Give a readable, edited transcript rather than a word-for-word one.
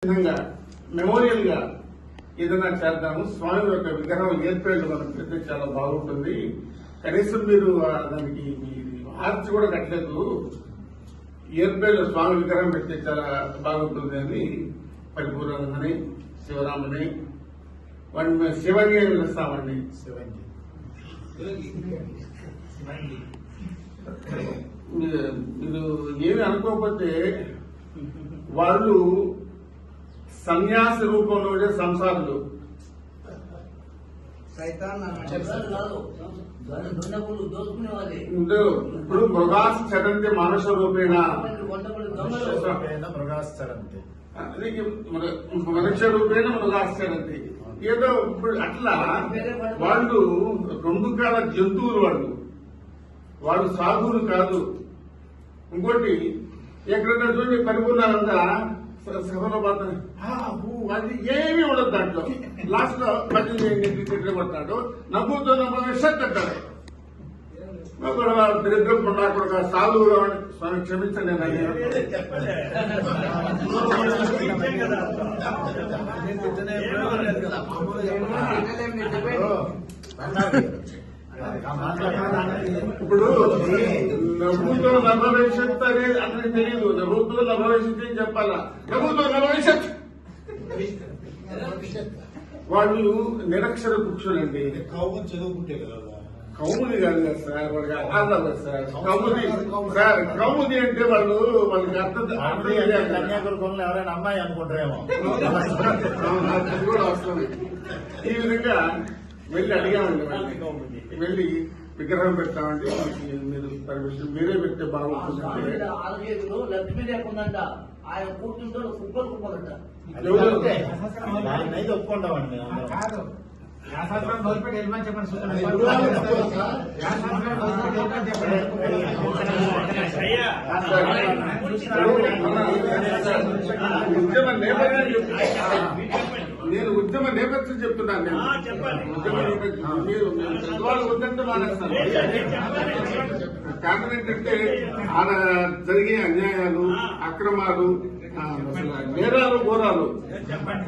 విధంగా మెమోరియల్ గా ఏదైనా చేద్దాము. స్వామి యొక్క విగ్రహం ఏర్పేళ్ళు మనకు పెడితే చాలా బాగుంటుంది. కనీసం మీరు దానికి ఆర్చి కూడా కట్టలేదు. ఏర్పేళ్ళు స్వామి విగ్రహం పెడితే చాలా బాగుంటుంది అని పరిపూర్ణమని శివరామని వాడిని శివని అని పిలుస్తామండి. మీరు ఏమి అనుకోకపోతే వాళ్ళు సన్యాసి రూపంలోనే సంసారులు. ఇప్పుడు మృగాశ్చరంతి మానుష రూపేణ మనుష్య రూపేణ మృగాశ్చరంతి. ఏదో ఇప్పుడు అట్లా వాళ్ళు రెండు కాల జంతువులు. వాళ్ళు సాధువులు కాదు. ఇంకోటి ఎక్కడైనా చూడండి పరిపూర్ణంగా సభలో అది ఏమీ ఉండదు. దాంట్లో లాస్ట్ లో పది తిట్లు కొట్టాడు. నవ్వుతో షర్ట్ అంటాడు. దరిద్రం కొన్నాకుండా సాధువులు స్వామి క్షమించండి. ఇప్పుడు నవ్వుతో నభవిష్యత్ అనేది అతనికి తెలియదు. నవ్వుతో నభవిష్యత్ అని చెప్పాలా? నవ్వుతో నభవిష్యత్. వాళ్ళు నిరక్షర పుక్షులండి. కౌముని చదువుకుంటే కదా. కౌముది కాదు కదా సార్, వాళ్ళకి అర్థం కదా సార్. కౌముది సార్, కౌముది అంటే వాళ్ళకి అర్థం కన్యాకుమారిలో ఎవరైనా అమ్మాయి అనుకుంటారేమో. అది కూడా వస్తుంది. ఈ విధంగా వెళ్ళి అడిగామండి. వెళ్ళి విగ్రహం పెడతామండి, మీరు పర్మిషన్ మీరే పెడితే బాగుంటుంది. లక్ష్మీ లేకుందంట ఆయన కూర్చుంటాడు. కుప్పలు కుప్పలంట. అయితే ఒప్పుకుంటామండి. నేను ఉద్యమ నేపథ్యం చెప్తున్నాను. ఉద్యమ నేపథ్యం మీరు పెద్దవాళ్ళు వద్దంటే మానేస్తాను. కారణం ఏంటంటే ఆడ జరిగే అన్యాయాలు, అక్రమాలు, నేరాలు, ఘోరాలు